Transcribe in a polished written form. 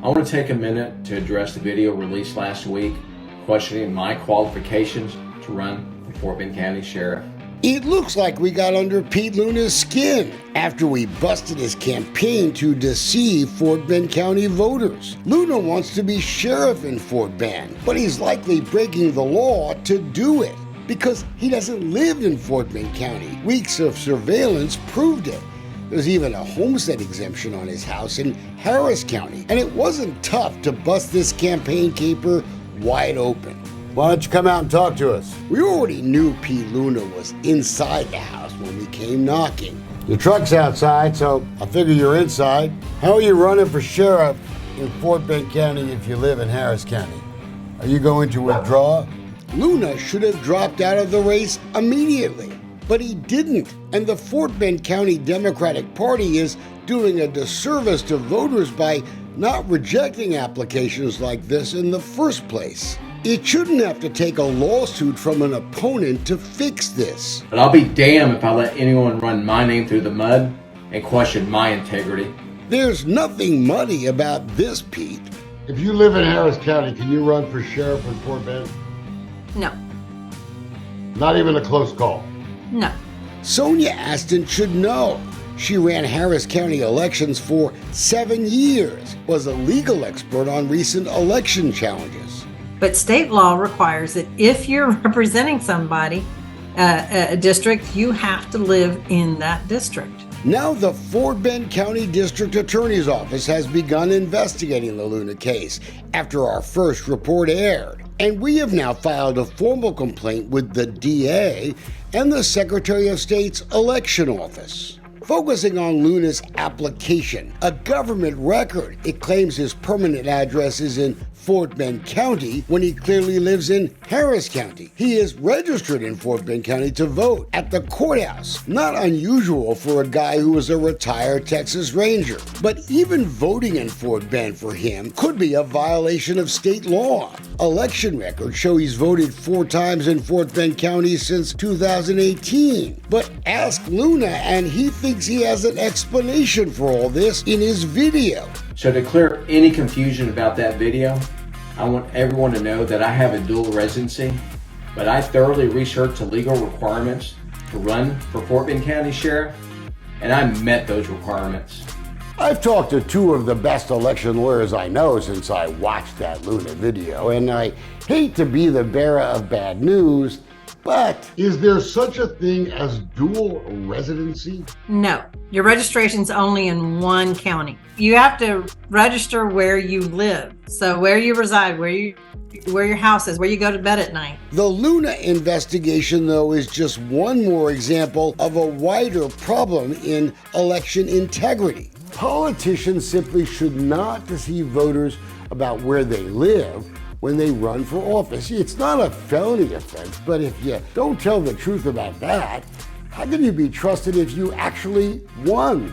I want to take a minute to address the video released last week questioning my qualifications to run for Fort Bend County Sheriff. It looks like we got under Pete Luna's skin after we busted his campaign to deceive Fort Bend County voters. Luna wants to be sheriff in Fort Bend, but he's likely breaking the law to do it because he doesn't live in Fort Bend County. Weeks of surveillance proved it. There's even a homestead exemption on his house in Harris County, and it wasn't tough to bust this campaign caper wide open. Why don't you come out and talk to us? We already knew Pete Luna was inside the house when we came knocking. The truck's outside, so I figure you're inside. How are you running for sheriff in Fort Bend County if you live in Harris County? Are you going to withdraw? Luna should have dropped out of the race immediately, but he didn't. And the Fort Bend County Democratic Party is doing a disservice to voters by not rejecting applications like this in the first place. It shouldn't have to take a lawsuit from an opponent to fix this. But I'll be damned if I let anyone run my name through the mud and question my integrity. There's nothing muddy about this, Pete. If you live in Harris County, can you run for sheriff in Fort Bend? No. Not even a close call. No. Sonia Aston should know. She ran Harris County elections for 7 years, was a legal expert on recent election challenges. But state law requires that if you're representing somebody, a district, you have to live in that district. Now the Fort Bend County District Attorney's Office has begun investigating the Luna case after our first report aired. And we have now filed a formal complaint with the DA and the Secretary of State's Election Office. Focusing on Luna's application, a government record, it claims his permanent address is in Fort Bend County when he clearly lives in Harris County. He is registered in Fort Bend County to vote at the courthouse. Not unusual for a guy who was a retired Texas Ranger. But even voting in Fort Bend for him could be a violation of state law. Election records show he's voted 4 times in Fort Bend County since 2018. But ask Luna and he thinks he has an explanation for all this in his video. So to clear any confusion about that video, I want everyone to know that I have a dual residency, but I thoroughly researched the legal requirements to run for Fort Bend County Sheriff, and I met those requirements. I've talked to 2 of the best election lawyers I know since I watched that Luna video, and I hate to be the bearer of bad news, but is there such a thing as dual residency? No. Your registration's only in one county. You have to register where you live. So where you reside, where your house is, where you go to bed at night. The Luna investigation, though, is just one more example of a wider problem in election integrity. Politicians simply should not deceive voters about where they live when they run for office. It's not a felony offense, but if you don't tell the truth about that, how can you be trusted if you actually won?